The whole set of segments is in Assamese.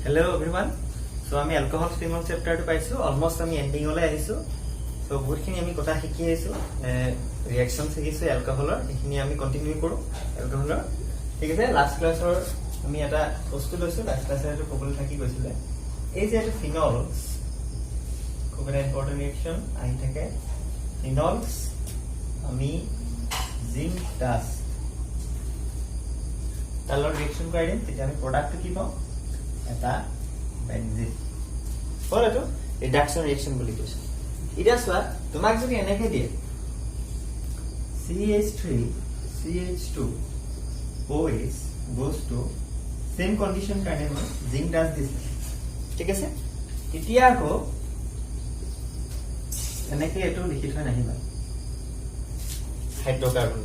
Hello everyone. So আমি alcohol streaming chapter to পাইছো almost আমি ending ole আহিছো. So বহুতখিনি আমি কথা শিকি আইছো reaction শিকিছো alcoholৰ এখিনি আমি কন্টিনিউ কৰো alcoholৰ ঠিক আছে লাস্ট ক্লাছৰ আমি এটা বস্তু লৈছো লাস্ট ক্লাছৰ এটা প্ৰবল থাকি গৈছিলে এই যে এটা phenols খুব এটা ইম্পৰ্টেন্ট ৰিঅ্যাকশন আহি থাকে phenols আমি zinc dust তালৰ ৰিঅ্যাকশন কৰি দিম তেতিয়া আমি প্ৰডাক্ট কি পাম এটা বেনজিন বলতো রিডাকশন রিঅ্যাকশন বলি কৈছো এটা সোয়া তোমাক যদি এনেকে দিয়ে CH3 CH2 OH goes to same condition কাৰণে জিংক ডাস দিছে ঠিক আছে এতিয়া আকৌ এনেকে এটো লিখি থৈ নাহিবা হাইড্ৰোকাৰ্বন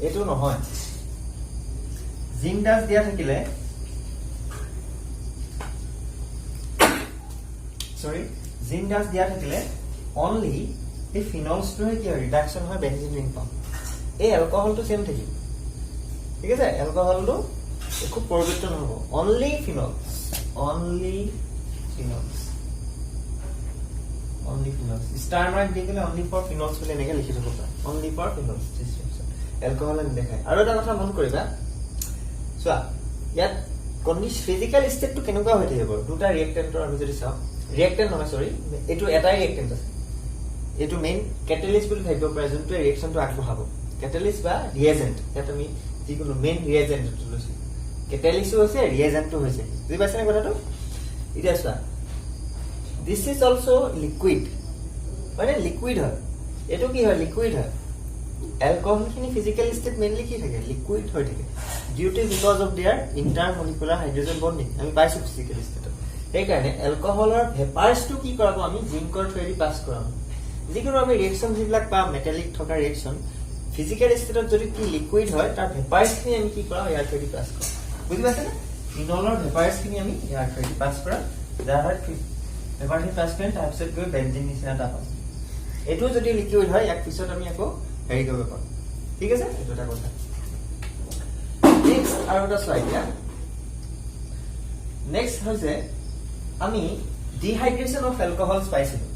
এটো নহয় জিংক ডাস দিয়া থাকিলে জিংক ডাস দিয়া থাকিলে only এই phenols to কি রিডাকশন হয় বেনজিন রিং পাম এই অ্যালকোহল তো সেম থাকিব ঠিক আছে অ্যালকোহল তো একো পরিবর্তন নহব only phenols স্টার মার্ক দিলে only for phenols বলে এনেকে লিখি থব পাৰা only for phenols ডিসক্ৰিপশন অ্যালকোহল আমি দেখাই আৰু এটা কথা মন কৰিবা সোয়া ইয়াত কন্ডিশন ফিজিক্যাল স্টেট তো কেনেকুৱা হৈ থাকিব দুটা ৰিঅ্যাক্টেন্টৰ আমি যদি চাও ৰিঅ্যাক্টেন্ট নহয় সৰি এটো এটাই ৰিঅ্যাক্টেন্ট আছে এটো মেইন ক্যাটালিস্ট বুলি ভাবিব পাৰা যোনটো ৰিঅ্যাকশনটো আগবঢ়াব ক্যাটালিস্ট বা ৰিএজেন্ট এটা আমি যিকোনো মেইন ৰিএজেন্ট লৈছো ক্যাটালিস্টও আছে ৰিএজেন্টও হৈছে বুজি পাইছা নে কথাটো এতিয়া চোৱা দিস ইজ অলসো লিকুইড মানে লিকুইড হয় এটো কি হয় লিকুইড হয় অ্যালকোহল খিনি ফিজিক্যাল স্টেট মেইনলি কি থাকে লিকুইড হৈ থাকে due to because of their intermolecular hydrogen bonding আমি পাইছো ফিজিক্যাল স্টেট এই কাৰণে অ্যালকোহলৰ ভেপাৰস টু কি কৰাব আমি জিংকৰ থ্ৰেডি পাস কৰাম যিকোনো আমি ৰিঅ্যাকশন যিবিলাক পা মেটালিক থকা ৰিঅ্যাকশন ফিজিক্যাল স্টেটত যদি কি লিকুইড হয় তাৰ ভেপাৰস খিনি আমি কি কৰাম ইয়াৰ থ্ৰেডি পাস কৰাম বুজি পাইছা না ফিনলৰ ভেপাৰস খিনি আমি ইয়াৰ থ্ৰেডি পাস কৰাম যাৰ হয় ভেপাৰস পাস কৰিম তাৰ পিছত গৈ বেনজিন নিচিনা এটা পাম এটো যদি লিকুইড হয় এক পিছত আমি আকৌ হেৰি কৰিব পাৰোঁ ঠিক আছে এটো এটা কথা নেক্সট আৰু এটা স্লাইড দিয়া নেক্সট হৈছে আমি ডিহাইড্রেশন অফ অ্যালকোহলস পাইছিলো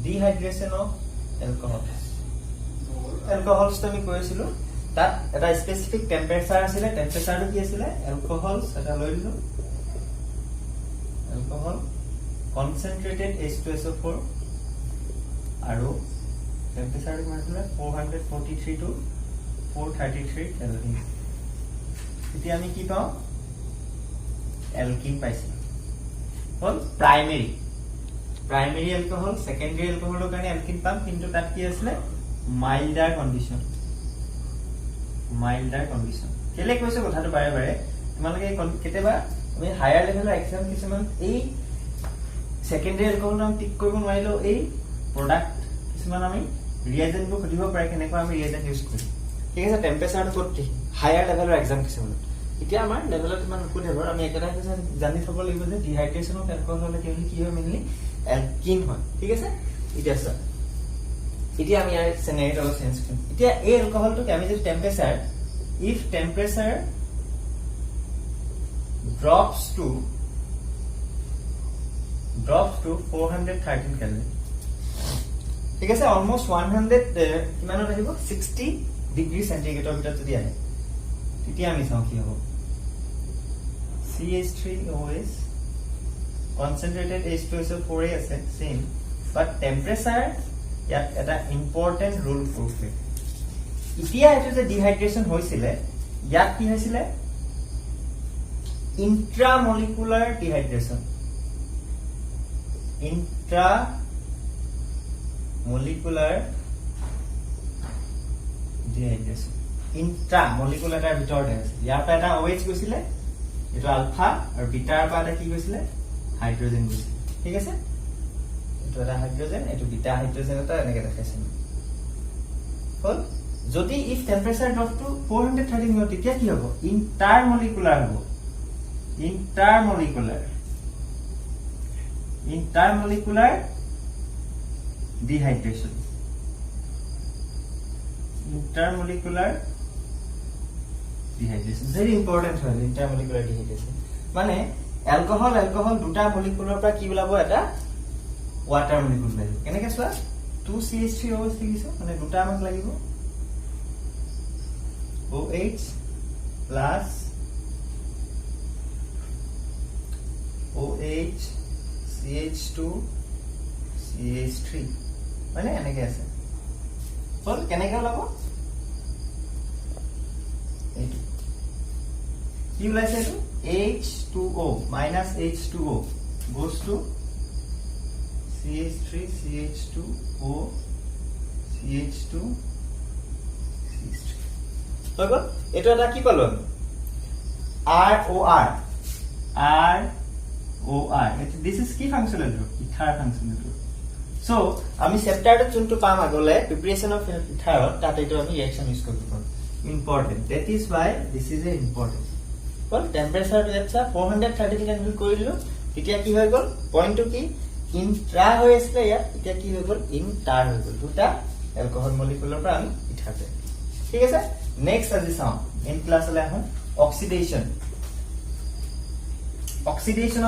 ডিহাইড্রেশন অফ অ্যালকোহলস আমি কৈছিলো তাত এটা স্পেসিফিক টেম্পাৰেচাৰ আছিল টেম্পাৰেচাৰটো কি আছিল অ্যালকোহলস এটা লৈ লিলো অ্যালকোহল কনসেন্ট্ৰেটেড H2SO4 আৰু টেম্পাৰেচাৰটো কিমান আছিল 443 টু 433 কেলভিন এতিয়া আমি কি পাওঁ एल्कीन পাইছিল হল प्राइमरी अल्कोहल सेकेंडरी अल्कोहলৰ কাৰণে एल्कीन পাম কিন্তু তাত কি আছিল মাইল্ডাৰ কন্ডিশন কেলে কৈছে কথাটো বাৰে বাৰে তোমালোকে কেতেবা আমি হায়াৰ লেভেলৰ এক্সাম কিছুমান এই সেকেন্ডাৰী अल्कोहल নাম টিক কৰিব নোৱাৰিলো এই প্ৰডাক্ট কিছুমান আমি ৰিএজেন্ট বোৰ খুদিব পাৰে কেনেকৈ আমি ৰিএজেন্ট ইউজ কৰিম ঠিক আছে টেম্পাৰেচাৰটো ক'ত হায়াৰ লেভেলৰ এক্সাম কিছুমান এতিয়া আমাৰ লেভেলত ইমান কুদেবৰ আমি এটা কথা জানি থব লাগিব যে ডিহাইড্রেশন অফ অ্যালকোহল হলে কি হয় মেইনলি এলকিন হয় ঠিক আছে এতিয়া স্যার এতিয়া আমি আর সিনারিও চেঞ্জ কৰিম এতিয়া এই অ্যালকোহলটো আমি যদি temperature if temperature drops to 413 kelvin ঠিক আছে অলমোস্ট 100 কিমানত আহিব 60 ডিগ্ৰী সেন্টিগ্ৰেডৰ ভিতৰত যদি আহে তেতিয়া আমি চাও কি হ'ব CH3OH concentrated H2SO4 আছে same but temperature ইয়াত এটা ইম্পৰ্টেন্ট ৰোল প্ৰুফ এতিয়া এটো যে ডিহাইড্ৰেশন হৈছিলে ইয়াত কি হৈছিলে ইন্ট্ৰামলিকুলাৰ ডিহাইড্ৰেশন ইন্ট্ৰামলিকুলাৰ ভিতৰত আছে ইয়াৰ পৰা এটা OH গৈছিলে এটো আলফা আৰু বিটাৰ পৰা এটা কি গৈছিলে হাইড্ৰোজেন গৈছিলে ঠিক আছে এটো এটা হাইড্ৰোজেন এটো বিটা হাইড্ৰোজেন এটা এনেকে দেখাইছে হল যদি ইফ টেম্পাৰেচাৰ ড্ৰপ টু 413 হয় তেতিয়া কি হ'ব ইন্টাৰমলিকুলাৰ হ'ব ইন্টাৰমলিকুলাৰ dehydration intermolecular dehydration. Very important হয় intermolecular dehydration. মানে alcohol দুটা মলিকুলৰ পৰা কি ওলাব এটা water molecule লাগিব কেনেকৈ চোৱা 2CH3OH লিখিছো মানে দুটা আমাক লাগিব OH plus OH CH2 CH3 মানে এনেকৈ আছে বল কেনেকৈ ওলাব এইটো কি ওলাইছে এইটো H2O minus H2O goes to CH3 CH2O CH2 CH3 হৈ গ'ল এইটো এটা কি পালো আমি ROR this is key functional group ether functional group so আমি চ্যাপ্টারটো যোনটো পাম আগলে প্ৰিপাৰেচন অফ ether তাতে এইটো আমি ৰিঅ্যাকশন ইউজ কৰিব পাৰোঁ important that is why this is a important well temperature to আচ্ছা 430 কেলভিন কৰিলো এতিয়া কি হৈ গ'ল পইণ্টটো কি ইন্ট্ৰা হৈ আছে ইয়াত এতিয়া কি হৈ গ'ল ইন্টাৰ হৈ গ'ল দুটা এলকহল মলিকুলৰ পৰা আমি ইথাৰ পাই ঠিক আছে নেক্সট আজি চাওঁ ইন ক্লাছলৈ আহোঁ অক্সিডেশন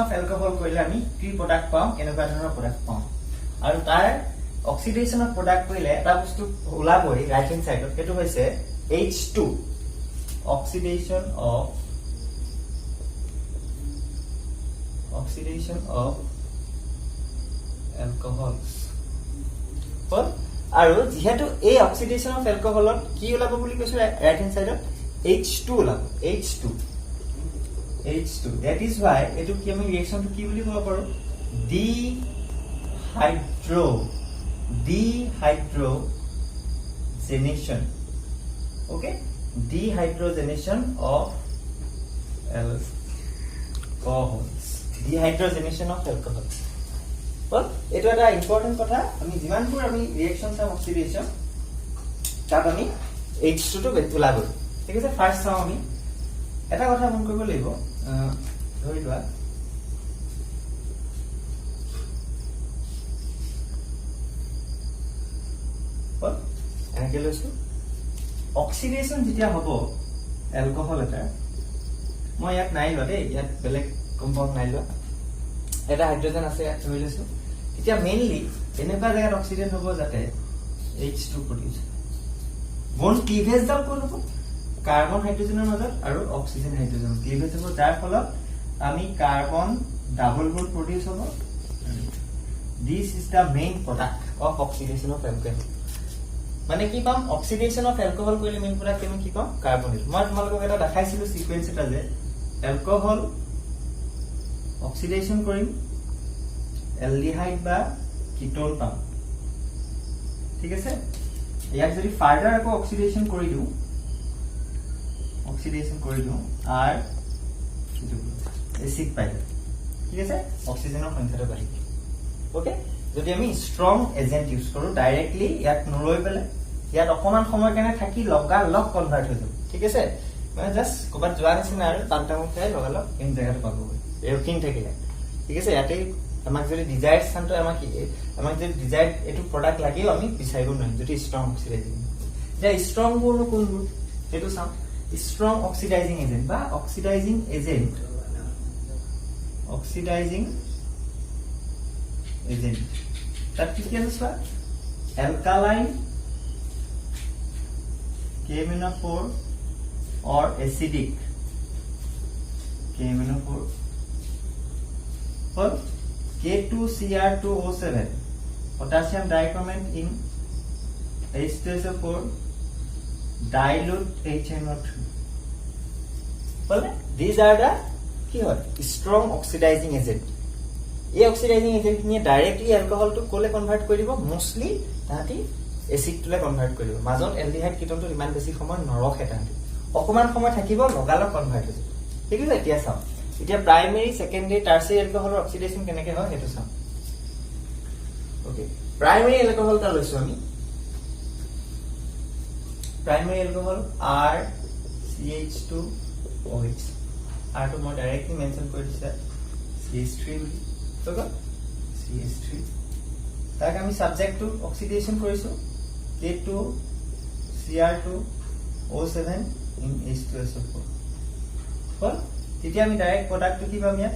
অফ এলকহল কৰিলে আমি কি প্ৰডাক্ট পাওঁ কেনেকুৱা ধৰণৰ প্ৰডাক্ট পাওঁ আৰু তাৰ অক্সিডেশন অফ প্ৰডাক্ট কৰিলে এটা বস্তু ওলাবই ৰাইট হ্যান্ড সাইডত সেইটো হৈছে H2 oxidation of alcohols well আৰু যেহেতু এই অক্সিডেশন অফ এলকহলত কি ওলাব বুলি কৈছো ৰাইট হ্যান্ড সাইডত H2 ওলাব H2 that is why এটো কি আমি ৰিঅ্যাকশনটো কি বুলি ক'ব পাৰো dehydrogenation okay dehydrogenation of alcohols well eto eta important kotha ami jiman pur ami reactions of oxidation tat ami H2 to ulabo thik ase first sao ami eta kotha mon koribo laibo dhori loa well enake loisu oxidation যেতিয়া হ'ব alcohol এটা মই ইয়াত নাই লোৱা দেই ইয়াত বেলেগ কম্পাউণ্ড নাই লোৱা এটা হাইড্ৰোজেন আছে ইয়াত ধৰি লৈছো এতিয়া মেইনলি এনেকুৱা জায়গাত অক্সিডেন্ট হ'ব যাতে H2 প্ৰডিউস বন্ড ক্লিভেজ ডাল কৰিব কাৰ্বন হাইড্ৰোজেনৰ মাজত আৰু অক্সিজেন হাইড্ৰোজেন ক্লিভেজ হ'ব যাৰ ফলত আমি কাৰ্বন ডাবল বন্ড প্ৰডিউস হ'ব this is the main product of oxidation of alcohol মানে কি পাম অক্সিডেশন অফ এলকহল কৰিলে মেইন প্ৰডাক্ট কেনে কি পাম কাৰ্বনেট মই তোমালোকক এটা দেখাইছিলো সিকোয়েন্স এটা যে এলকহল অক্সিডেশন কৰিম এলডিহাইড বা কিটোন পাম ঠিক আছে ইয়াক যদি ফাৰ্দাৰ আকৌ অক্সিডেশন কৰি দিও আৰ এসিড পাই ঠিক আছে অক্সিজেনৰ সংখ্যাটো বাঢ়ি ওকে যদি আমি স্ট্ৰং এজেন্ট ইউজ কৰো ডাইৰেক্টলি ইয়াত নৰৈ পেলে ইয়াত অকমান সময় কেনে থাকি লগা লগ কনভাৰ্ট হৈ যাব ঠিক আছে মানে জাস্ট কবাত যোৱা নিচিনা আৰু পান্তামুখ খাই লগা লগ ইন জায়গাত পাবগৈ এৰকিং থাকিলে ঠিক আছে ইয়াতে আমাক যদি ডিজায়াৰ্ড স্থানটো আমাক যদি ডিজায়াৰ্ড এটো প্ৰডাক্ট লাগিও আমি বিচাৰিব নোৱাৰিম যদি স্ট্ৰং অক্সিডাইজিং যে স্ট্ৰং গুণ কোনবোৰ এটো চাও স্ট্রং অক্সিডাইজিং এজেন্ট বা oxidising agent that begins with alkaline KMnO4 or acidic KMnO4 or K2Cr2O7 potassium dichromate in H2SO4 dilute HNO3 well these are the strong oxidizing agent এই অক্সিডাইজিং এজেন্ট নিয়ে ডাইরেক্টলি অ্যালকোহল টু কোলে কনভার্ট কৰিব মোস্টলি তাহাতি এসিড টুলে কনভাৰ্ট কৰিব মাজত এলডিহাইড কিটোনটো ইমান বেছি সময় নৰখে তাহাতি অকমান সময় থাকিব লগালগ কনভাৰ্ট হৈ ঠিক আছে এতিয়া চাও এতিয়া প্ৰাইমাৰি সেকেন্ডাৰি টাৰসিয়াৰি অ্যালকোহলৰ অক্সিডেশন কেনেকে হয় হেতু চাও ওকে প্রাইমারি অ্যালকোহলটা লৈছো আমি প্রাইমারি অ্যালকোহল R CH2OH আর তো মই ডাইরেক্টলি মেনশন কৰি দিছা CH3 বুলি Okay? CH3 তাক আমি সাবজেক্ট টু অক্সিডেশন কৰিছো K2 Cr2 O7 in H2SO4 হল তেতিয়া আমি ডাইৰেক্ট প্ৰডাক্টটো কি পাম ইয়াত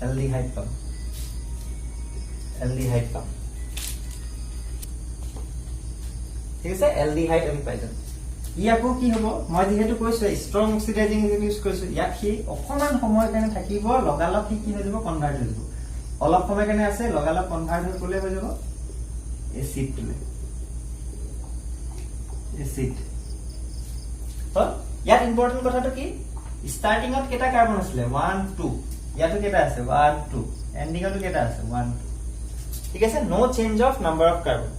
aldehyde পাম ঠিক আছে aldehyde আমি পাই যাম ইয়াকো কি হ'ব মই যেহেতু কৈছো ষ্ট্ৰং অক্সিডাইজিং এজেন্ট ইউজ কৰিছো ইয়াক কি অকমান সময় কাৰণে থাকিব লগালগ কি হৈ যাব কনভাৰ্ট হৈ যাব অলপ সময় কাৰণে আছে লগালগ কনভাৰ্ট হৈ গলে হৈ যাব এসিড তুলে এসিড হল ইয়াত ইম্পৰ্টেন্ট কথাটো কি স্টাৰ্টিংত কেটা কাৰ্বন আছিল 1 2 ইয়াতো কেটা আছে 1 2 এন্ডিংতো কেটা আছে 1 2 ঠিক আছে no change of number of carbon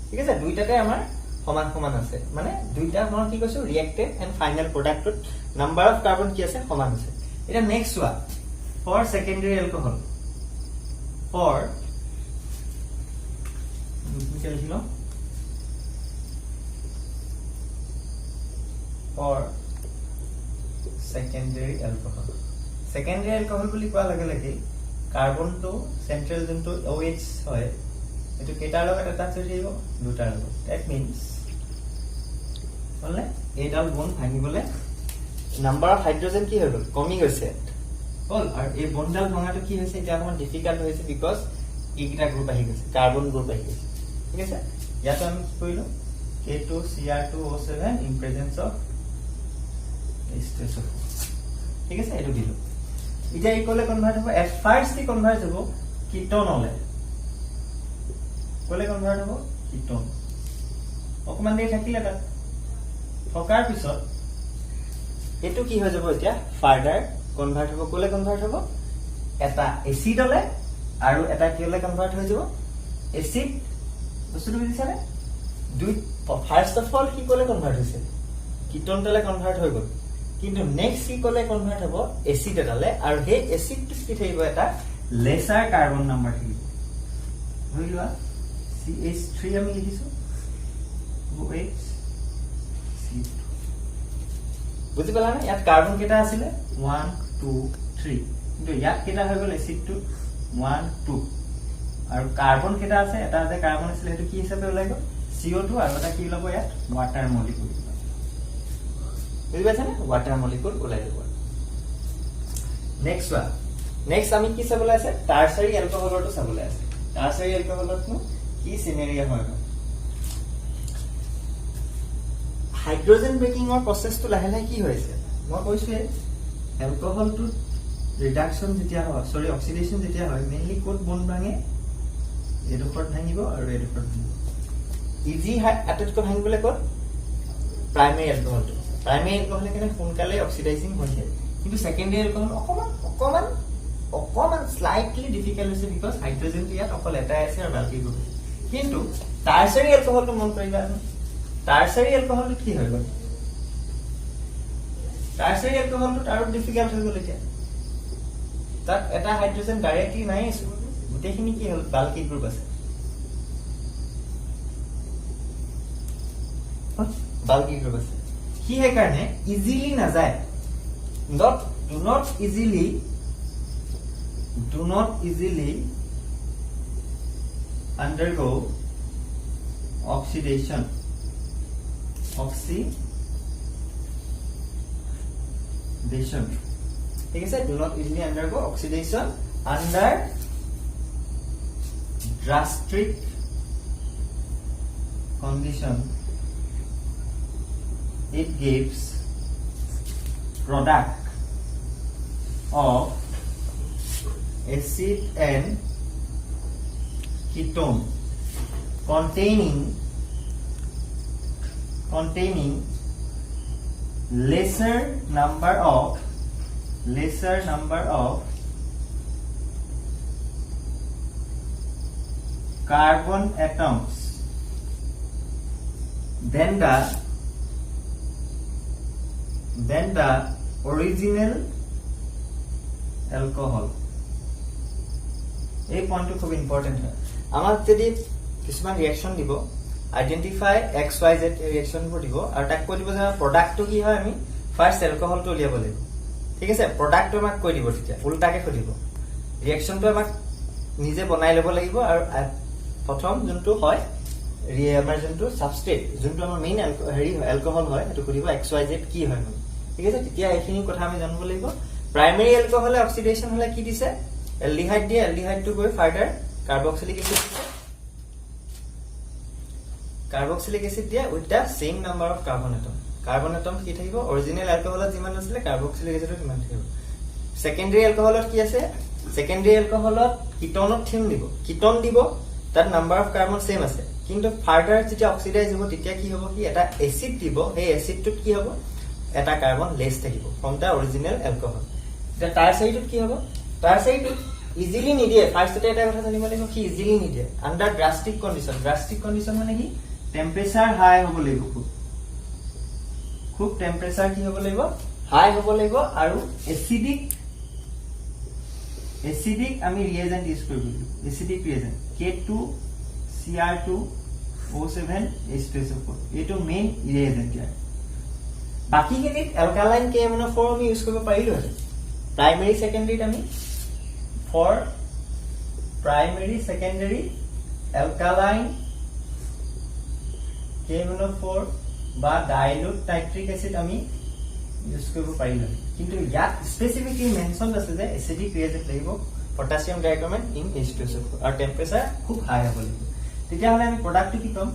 ঠিক আছে দুইটাতে আমাৰ সমান সমান আছে মানে দুইটা মই কি কৈছো ৰিঅ্যাক্টেড এন্ড ফাইনাল প্ৰডাক্টত নাম্বাৰ অফ কাৰ্বন কি আছে সমান আছে এটা নেক্সট ওয়া ফৰ সেকেন্ডাৰী এলকহল ফৰ কি লিখিলো ফৰ সেকেন্ডাৰী এলকহল বুলি কোৱা লাগে লাগে কাৰ্বনটো সেন্ট্ৰাল যোনটো OH হয় এটো কেটাৰ লগত এটাচ হৈ যাব দুটাৰ লগত দ্যাট মিন্স হলে এইডাল বন্ড ভাঙিবলে নাম্বাৰ অফ হাইড্ৰোজেন কি হৈ গল কমি গৈছে হল আৰু এই বন্ডাল ভাঙাটো কি হৈছে এটা অকমান ডিফিকাল্ট হৈছে বিকজ এইটা গ্ৰুপ আহি গৈছে কাৰ্বন গ্ৰুপ আহি গৈছে ঠিক আছে ইয়াত আমি কি কৰিলো K2Cr2O7 in presence of H2SO4 ঠিক আছে এটো দিলো এটা ইকুয়ালে কনভার্ট হ'ব এট ফার্স্ট ই কনভার্ট হ'ব কিটোনলে কোলে কনভার্ট হ'ব কিটোন অকমান দেৰি থাকিলে তাত থকাৰ পিছত এটো কি হৈ যাব এতিয়া ফাৰ্দাৰ কনভাৰ্ট হ'ব কোলে কনভাৰ্ট হ'ব এটা এসিডলে আৰু এটা কিলে কনভার্ট হৈ যাব এসিড বস্তুটো বুজিছানে দুই ফার্স্ট অফ অল কি কোলে কনভার্ট হৈছে কিটোনলে কনভার্ট হৈ গল কিন্তু নেক্সট কি কোলে কনভার্ট হ'ব এসিড এটালে আৰু হে এসিডটো কি থাকিব এটা লেসাৰ কাৰ্বন নাম্বাৰ থাকিব হইলোৱা CH3 আমি লিখিছো OH বুঝি পালা না ইয়াত কার্বন কেটা আছিল 1 2 3 কিন্তু ইয়াত কেটা হৈ গল এসিডটো 1 2 আৰু কাৰ্বন কেটা আছে এটা যে কাৰ্বন আছিল হেতু কি হিচাপে ওলাই গল CO2 আৰু এটা কি লব ইয়াত ওয়াটার মলিকিউল বুঝি পাইছা না ওয়াটার মলিকিউল ওলাই যাব নেক্সট আমি কি চাবলৈ আছে টারসারি এলকহলটো চাবলৈ আছে টারসারি এলকহলটো কি সিনারিও হয় হাইড্ৰোজেন ব্ৰেকিংৰ প্ৰসেসটো লাহে লাহে কি হৈছে মই কৈছো এলকহলটো ৰিডাকশন যেতিয়া হয় সৰি অক্সিডেশন যেতিয়া হয় মেইনলি কোড বন্ড ভাঙে এডোখৰ ভাঙিব আৰু এডোখৰ ভাঙিব ইজি আটাইতকৈ ভাঙিবলে কোড প্ৰাইমেৰী এলকহলটো প্ৰাইমেৰী এলকহল কেনে সোনকালে অক্সিডাইজিং হৈ যায় কিন্তু সেকেন্ডাৰী এলকহল অকমান স্লাইটলি ডিফিকাল্ট হৈছে বিকজ হাইড্ৰোজেনটো ইয়াত অকল এটাই আছে আৰু বাকি গ্ৰুপ কিন্তু টাৰসাৰি এলকহলটো মন কৰিবা টাৰসাৰি এলকহলটো কি হৈ গল টাৰসাৰি এলকহলটো আৰু ডিফিকাল্ট হৈ গল এতিয়া তাত এটা হাইড্ৰোজেন ডাইৰেক্টলি নাই আছে গোটেইখিনি কি হল বাল্কি গ্ৰুপ আছে বাল্কি গ্ৰুপ আছে কি হে কাৰণে ইজিলি না যায় do not easily undergo oxidation ঠিক আছে do not easily undergo oxidation under drastic condition it gives product of acid and ketone containing lesser number of carbon atoms than the original alcohol এই পয়েন্টটো খুব ইম্পর্টেন্ট হয় আমাক যদি কিছুমান ৰিঅ্যাকশন দিব আইডেন্টিফাই XYZ ৰিঅ্যাকশনবোৰ দিব আৰু তাক কৈ দিব যে প্ৰডাক্টটো কি হয় আমি ফাৰ্স্ট এলকহলটো উলিয়াব লাগিব ঠিক আছে প্ৰডাক্টটো আমাক কৈ দিব তেতিয়া উল্টাকে কৈ দিব ৰিঅ্যাকশনটো আমাক নিজে বনাই ল'ব লাগিব আৰু প্ৰথম যোনটো হয় আমাৰ যোনটো সাবষ্ট্ৰেট যোনটো আমাৰ মেইন হেৰি এলকহল হয় সেইটো সুধিব XYZ কি হয় মানে ঠিক আছে তেতিয়া এইখিনি কথা আমি জানিব লাগিব প্ৰাইমাৰী এলকহল অক্সিডেশন হলে কি দিছে এলডিহাইড দিয়ে এলডিহাইডটো গৈ ফাৰ্দাৰ কাৰ্বক্সিলিক এসিড দিছে কাৰ্বক্সিলিক এসিড দিয়ে with the same number of carbon atom কি থাকিব অৰিজিনেল এলকহলত যিমান আছিল কাৰ্বক্সিলিক এসিডত কিমান থাকিব সেকেন্ডাৰী এলকহলত কি আছে সেকেন্ডাৰী এলকহলত কিটনত থিম দিব কিটন দিব তার নাম্বার অফ কার্বন সেম আছে কিন্তু ফার্দার যেটা অক্সিডাইজ হবো তেতিয়া কি হবো কি এটা এসিড দিব এই এসিডটোত কি হবো এটা কার্বন লেস থাকিব ফ্রম দা অরিজিনাল অ্যালকোহল এটা টারসাইডত কি হবো টারসাইডত ইজিলি নিদিয়ে ফার্স্টতে এটা কথা জানিব লাগিব কি ইজিলি নিদিয়ে আন্ডার ড্রাস্টিক কন্ডিশন মানে কি টেম্পারেচার হাই হব লাগিব খুব টেম্পারেচার কি হব লাগিব হাই হব লাগিব আৰু এসিডিক আমি ৰিয়েজেন্ট ইউজ কৰিব এসিডিক ৰিয়েজেন্ট K2Cr2O7 H2SO4 এইটো মেইন ৰিয়েজেন্ট ইয়াৰ বাকি খিনিত অ্যালকালাইন KMnO4 আমি ইউজ কৰিব পাৰিলো হয় প্ৰাইমাৰী সেকেন্ডাৰীত আমি for primary secondary alkaline KMnO4 বা ডাইলুট নাইট্ৰিক এসিড আমি ইউজ কৰিব পাৰিলো কিন্তু ইয়াত স্পেসিফিকলি মেনশন আছে যে এসিডিক ৰিয়েজেন্ট লাগিব পটাসিয়াম ডাইক্ৰোমেট ইন H2SO4 আৰ টেম্পাৰেচাৰ খুব হাই হ'ব লাগিব তেতিয়া হলে আমি প্ৰডাক্টটো কি পাম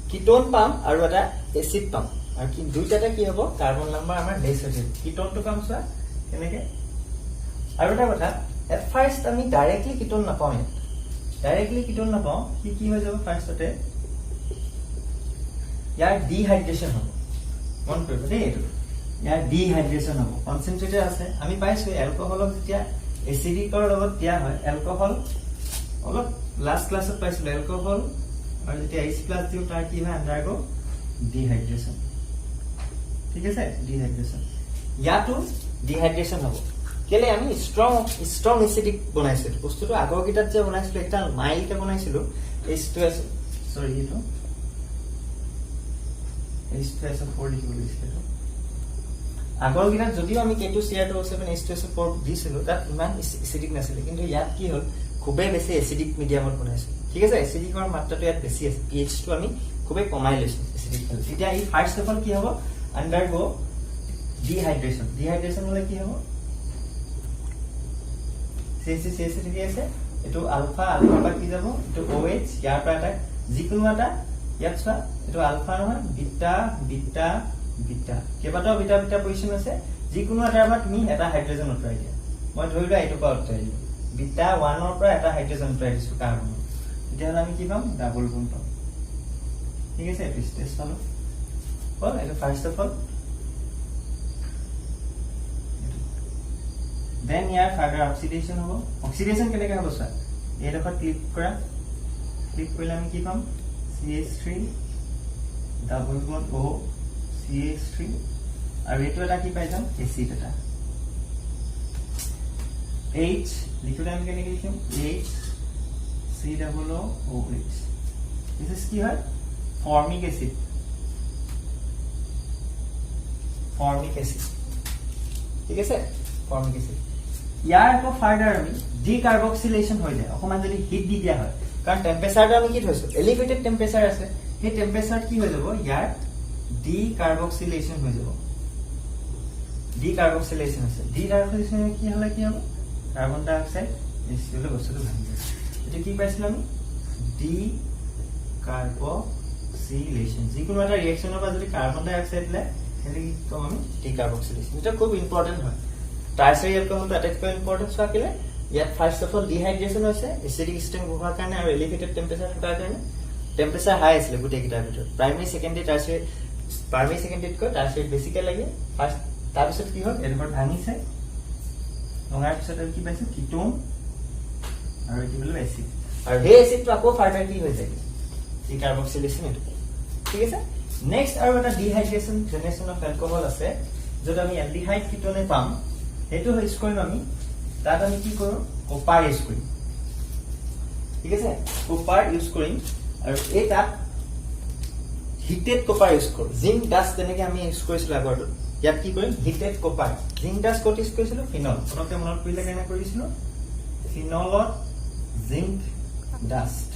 কিটোন পাম আৰু এটা এসিড পাম আৰু কি দুইটাতে কি হ'ব কাৰ্বন নাম্বাৰ আমাৰ লেস হৈ যাব কিটোনটো পাম চোৱা কেনেকে আৰু এটা কথা এট ফাৰ্স্ট আমি ডাইৰেক্টলি কিটোন নাপাওঁ কি হৈ যাব ফাৰ্স্টতে ইয়াৰ ডিহাইড্ৰেচন হ'ব মন কৰিব দেই এইটো ইয়াৰ ডিহাইড্ৰেচন হ'ব কনসেন্ট্ৰেটেড আছে আমি পাইছো এলকহলক যেতিয়া এসিডিকৰ লগত দিয়া হয় এলকহল অলপ লাস্ট ক্লাছত পাইছিলো এলকহল আৰু যেতিয়া H+ দিও তাৰ কি হয় আন্ডাৰগো ডিহাইড্ৰেচন ঠিক আছে ডিহাইড্ৰেচন ইয়াতো ডিহাইড্ৰেচন হ'ব কেলে আমি স্ট্ৰং এসিডিক বনাইছিলো বস্তুটো আগৰ কিটাত যে বনাইছিলো এটা মাইল্ডকে বনাইছিলো H2S সৰি এইটো H2SO4 লিখিব লাগিছিল আগৰ গিনাত যদিও আমি K2Cr2O7 H2SO4 দিছিলো তাত ইমান এসিডিক নাছিল কিন্তু ইয়াত কি হল খুবে বেছি এসিডিক মিডিয়ামত বনাইছো ঠিক আছে এসিডিকৰ মাত্ৰাটো ইয়াত বেছি আছে pH টো আমি খুবে কমাই লৈছো এসিডিক এতিয়া এই ফাৰ্স্ট অফ অল কি হ'ব আন্ডাৰগো ডিহাইড্ৰেচন হলে কি হ'ব CH ঠিক আছে এটো আলফা বা কি যাব এটো OH ইয়াৰ পৰা এটা যিকোনো এটা ইয়াত চোৱা এটো আলফা নহয় বিটা কেইবাটাও বিটা পজিশন আছে যিকোনো এটাৰ পৰা তুমি এটা হাইড্ৰোজেন উঠাই দিয়া মই ধৰিলো এইটো পৰা উঠাই দিলো বিটা 1 ৰ পৰা এটা হাইড্ৰোজেন উঠাই দিছো কাৰ্বন তেতিয়া আমি কি পাম ডাবল বন্ড পাম ঠিক আছে এইটো ষ্টেজ পালো বল এটা ফাৰ্স্ট অফ অল দেন ইয়াৰ ফাৰ্দাৰ অক্সিডেশন হ'ব অক্সিডেশন কেনেকৈ হ'ব স্যাৰ এই ডখৰ ক্লিক কৰিলে আমি কি পাম CH3 double bond O CH3 আৰু এইটো এটা কি পাই যাম এসিড এটা H লিখিলে আমি কেনেকৈ লিখিম H COOH this is কি হয় ফৰ্মিক এসিড ঠিক আছে ফৰ্মিক এসিড ইয়াৰ আকৌ ফাৰ্দাৰ আমি ডিকাৰ্বক্সিলেশন হৈ যায় অকমান যদি হিট দি দিয়া হয় কাৰণ টেম্পাৰেচাৰটো আমি কি থৈছো এলিভেটেড টেম্পাৰেচাৰ আছে সেই টেম্পাৰেচাৰ কি হৈ যাব ইয়াৰ ডিকাৰ্বক্সিলেশন হৈ যাব ডিকাৰ্বক্সিলেশন আছে ডিকাৰ্বক্সিলেশন কি হলে কি হ'ব কাৰ্বন ডাই অক্সাইড নিশ্চয়কৈ বস্তুটো ভাঙি যায় এটা কি পাইছিল আমি ডিকাৰ্বক্সিলেশন যিকোনো এটা ৰিঅ্যাকশনৰ পৰা যদি কাৰ্বন ডাই অক্সাইড লে হেলে কি কম আমি ডিকাৰ্বক্সিলেশন এটা খুব ইম্পৰ্টেন্ট হয় টাৰসাৰী এলকহলটো আটাইতকৈ ইম্পৰ্টেন্ট হোৱা কেলে ইয়াত ফাৰ্স্ট অফ অল ডিহাইড্ৰেচন হৈছে এসিডিক ষ্ট্ৰেং হোৱাৰ কাৰণে আৰু এলিভেটেড টেম্পাৰেচাৰ থকাৰ কাৰণে টেম্পাৰেচাৰ হাই আছিল গুটেই কিটাৰ ভিতৰত প্ৰাইমাৰী সেকেন্ডাৰী কৈ টাৰসাৰী বেছিকৈ লাগে ফাৰ্স্ট তাৰপিছত কি হ'ল এডভাৰ ভাঙিছে ভঙাৰ পিছত কি পাইছো কিটোন আৰু কি বলে এসিড আৰু সেই এসিডটো আকৌ ফাৰ্দাৰ কি হৈ যায় ডিকাৰ্বক্সিলেশন এটো ঠিক আছে নেক্সট আৰু এটা ডিহাইড্ৰেচন জেনেৰেশন অফ এলকহল আছে যত আমি এলডিহাইড কিটোনে পাম হেতু ইউজ কৰিম আমি তাত আমি কি কৰো কপাৰ ইউজ কৰিম ঠিক আছে কপাৰ ইউজ কৰিম আৰু এই তাত হিটেড কপাৰ ইউজ কৰো জিংক ডাস্ট তেনেকে আমি ইউজ কৰিছিলো আগৰটো ইয়াত কি কৰিম হিটেড কপাৰ জিংক ডাস্ট কত ইউজ কৰিছিলো ফিনল কোনতে মনত পৰিলে কেনে কৰিছিলো ফিনলত জিংক ডাস্ট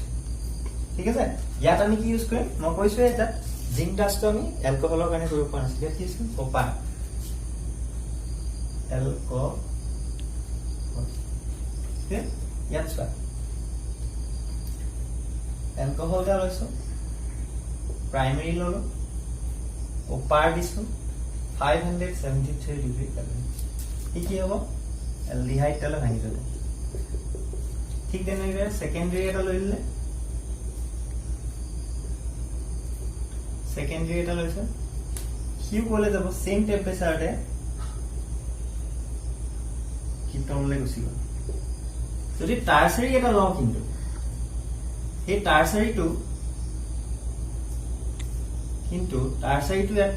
ঠিক আছে ইয়াত আমি কি ইউজ কৰিম মই কৈছো এটা জিংক ডাষ্টটো আমি এলকহলৰ কাৰণে কৰিব পৰা নাছিল ইয়াত কি ইউজ কৰিম কপাৰ এলকহল ঠিক ইয়াত চোৱা এলকহল এটা লৈছো প্ৰাইমাৰী ললো কপাৰ দিছো 573 ডিগ্ৰী কি হ'ব এলডিহাইড তেল ভাঙি যাব ঠিক তেনেদৰে সেকেন্ডাৰী এটা লৈ ললে সেকেন্ডাৰী এটা লৈছে হিউ কলে যাব সেম টেম্পাৰেচাৰতে কিটনলে গুচি গ'ল যদি টাৰচাৰী এটা লওঁ কিন্তু এই টাৰচাৰীটো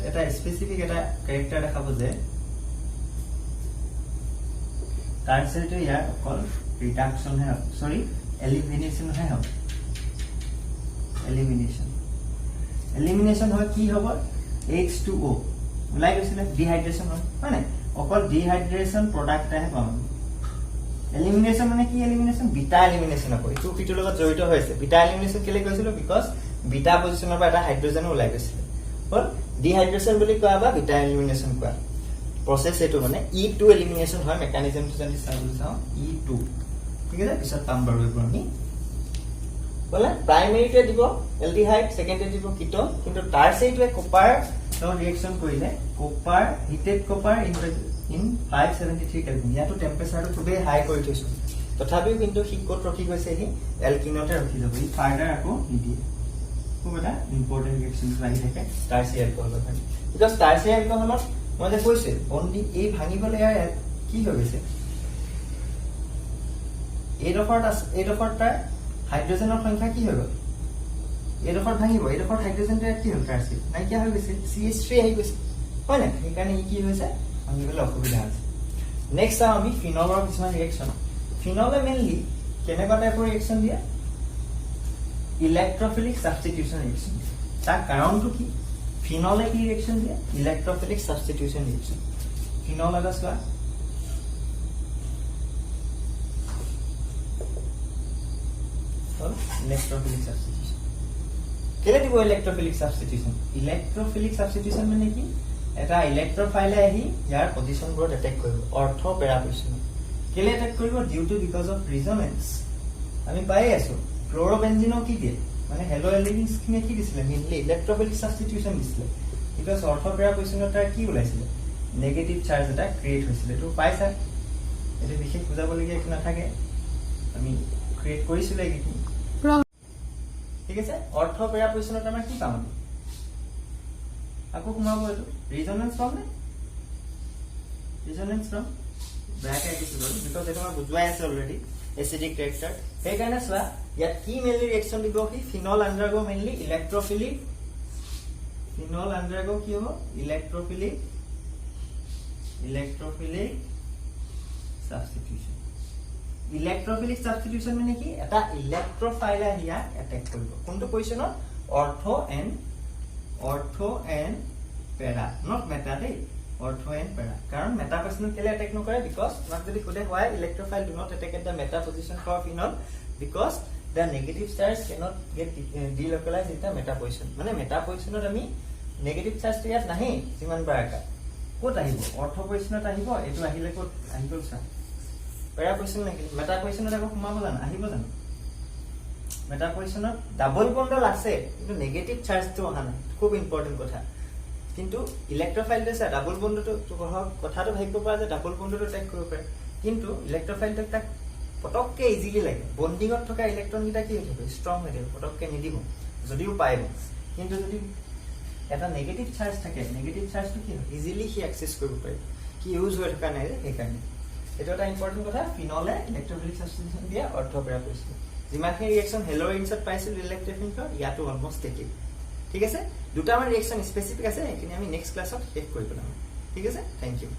এটা স্পেসিফিক এটা ক্যাৰেক্টাৰ দেখাব যে টাৰচাৰীটো ইয়াৰ অকল ৰিডাকশন হে সৰি এলিমিনেশন হে হ'ব এলিমিনেশন হয় কি হ'ব H2O ওলাই গৈছিল ডিহাইড্ৰেশন হয় মানে অকল ডিহাইড্ৰেশন প্ৰডাক্ট হে পাম এলিমিনেশন মানে কি এলিমিনেশন বিটা এলিমিনেশন হয় ইটো পিটোৰ লগত জড়িত হৈছে বিটা এলিমিনেশন কেলে কৈছিল বিকজ বিটা পজিশনৰ পৰা এটা হাইড্ৰোজেন ওলাই গৈছিল হল ডিহাইড্ৰেশন বুলি কোৱা বা বিটা এলিমিনেশন কোৱা process এটো মানে E2 elimination হয় mechanism to জানি চাওঁ E2 ঠিক আছে পিছত পাম বাৰু এইবোৰ আমি বলে প্ৰাইমাৰী তে দিব এলডিহাইড সেকেন্ডাৰী দিব কিটোন কিন্তু টাৰচাৰীটোৱে কপাৰ লগত ৰিঅ্যাকশন কৰিলে copper heated copper in 573 kelvin ইয়াটো টেম্পাৰেচাৰটো খুবেই হাই কৰি থৈছো তথাপিও কিন্তু হিকত ৰখি গৈছে হি এলকিনতে ৰখি যাব ই ফাৰ্দাৰ আকৌ নিদিয়ে খুব এটা ইম্পৰ্টেন্ট ৰিঅ্যাকশন লাগি থাকে টাৰচাৰী এলকহলৰ কাৰণে বিকজ টাৰচাৰী এলকহলত মই যে কৈছে বন্দি এই ভাঙিবলে ইয়াৰ কি হৈ গৈছে এইডোখৰটা হাইড্ৰোজেনৰ সংখ্যা কি হৈ গ'ল এইডোখৰ ভাঙিব এইডোখৰ হাইড্ৰোজেনটো কি হ'ল টাৰচাৰী নাইকিয়া হৈ গৈছে CH3 আহি গৈছে হয় না সেইকাৰণে ই কি হৈছে ভাঙিবলৈ অসুবিধা আছে নেক্সট আমি ফিনলৰ কিছুমান ৰিঅ্যাকশন ফিনলে মেইনলি কেনেকুৱা টাইপৰ ৰিঅ্যাকশন দিয়ে ইলেক্ট্ৰোফিলিক সাবস্টিটিউশন ৰিঅ্যাকশন তাৰ কাৰণটো কি ফিনলে কি ৰিঅ্যাকশন দিয়ে ইলেক্ট্ৰোফিলিক সাবস্টিটিউশন ৰিঅ্যাকশন ফিনল এটা চোৱা ইলেক্ট্ৰোফিলিক সাবস্টিটিউশন কেলে দিব ইলেক্ট্ৰোফিলিক সাবস্টিটিউশন মানে কি এটা ইলেক্ট্ৰোফাইলে আহি ইয়াৰ পজিশনবোৰত এটেক কৰিব অৰ্থ পেৰা পজিশন কেলে এটেক কৰিব ডিউ টু বিকজ অফ ৰিজনেন্স আমি পাই আছো ক্লোৰোবেনজিনক কি দিয়ে মানে হেলো এলিমেন্টস খিনি কি দিছিলে মেইনলি ইলেক্ট্ৰোফিলিক সাবস্টিটিউশন দিছিলে বিকজ অৰ্থ পেৰা পজিশনত তাৰ কি ওলাইছিল নেগেটিভ চাৰ্জ এটা ক্ৰিয়েট হৈছিল এটো পাইছা এটো বিশেষ বুজাবলগীয়া কি নাথাকে আমি ক্ৰিয়েট কৰিছিল এইখিনি ঠিক আছে অৰ্থ পেৰা পজিশনত আমাৰ কি পাম আকৌ কুমাব এটো ৰিজনেন্স পাম নে ৰিজনেন্স পাম ব্যাক আইডিছিল বিকজ এটো আমাৰ বুজুৱাই আছে অলৰেডি এসিডিক ক্যাৰেক্টাৰ সেই কাৰণে চোৱা ইয়াত কি মেইনলি ৰিঅ্যাকশন দিব কি ফিনল আন্ডাৰগো মেইনলি ইলেক্ট্ৰোফিলিক ফিনল আন্ডাৰগো কি হ'ব ইলেক্ট্ৰোফিলিক সাবস্টিটিউশন ইলেক্ট্ৰোফিলিক সাবস্টিটিউশন মানে কি এটা ইলেক্ট্ৰোফাইলে হিয়া এটেক কৰিব কোনটো পজিশনত অৰ্থো এন্ড পেৰা নট মেটা দেই অৰ্থো এন্ড পেৰা কাৰণ মেটা পজিশন কেলে এটেক নকৰে বিকজ তোমাক যদি কোলে হয় electrophile do not attack at the meta position for phenol because the negative charge cannot get delocalized in the meta position মানে মেটা পজিশনত আমি নেগেটিভ চাৰ্জ ইয়াত নাহি যিমান বাৰকা কোত আহিব অৰ্থ পজিশনত আহিব এটো আহিলে কোত আহিব চা পেৰা পজিশন নাকি মেটা পজিশনত আকৌ সোমাব জানো আহিব জানো মেটা পজিশনত ডাবল বন্ডল আছে কিন্তু নেগেটিভ চাৰ্জটো অহা নাই খুব ইম্পৰ্টেন্ট কথা কিন্তু ইলেক্ট্ৰোফাইলটো আছে ডাবল বন্ডটো কথাটো ভাবিব পৰা যে ডাবল বন্ডটো টেক কৰিব পাৰে কিন্তু ইলেক্ট্ৰোফাইলটো তাক পটককে ইজিলি লাগে বন্ডিংত থকা ইলেক্ট্ৰন গিটা কি হৈ থাকে ষ্ট্ৰং হৈ থাকে পটককে নিদিব যদিও পাইব কিন্তু যদি এটা নেগেটিভ চাৰ্জ থাকে নেগেটিভ চাৰ্জটো কি ইজিলি হি অ্যাক্সেস কৰিব পাৰে কি ইউজ হৈ থকা নাই সেই কাৰণে এটা এটা ইম্পৰ্টেন্ট কথা ফিনলে ইলেক্ট্ৰোফিলিক সাবস্টিটিউশন দিয়া অৰ্থ পেৰা পজিশন যিমানখিনি ৰিঅ্যাকশন হেলো ইনসাৰ্ট পাইছিল ইলেক্ট্ৰোফিলিক ইয়াটো অলমোস্ট একেই ঠিক আছে দুটা মান ৰিঅ্যাকশন স্পেসিফিক আছে এখিনি আমি নেক্সট ক্লাছত শেষ কৰিব ঠিক আছে থ্যাংক ইউ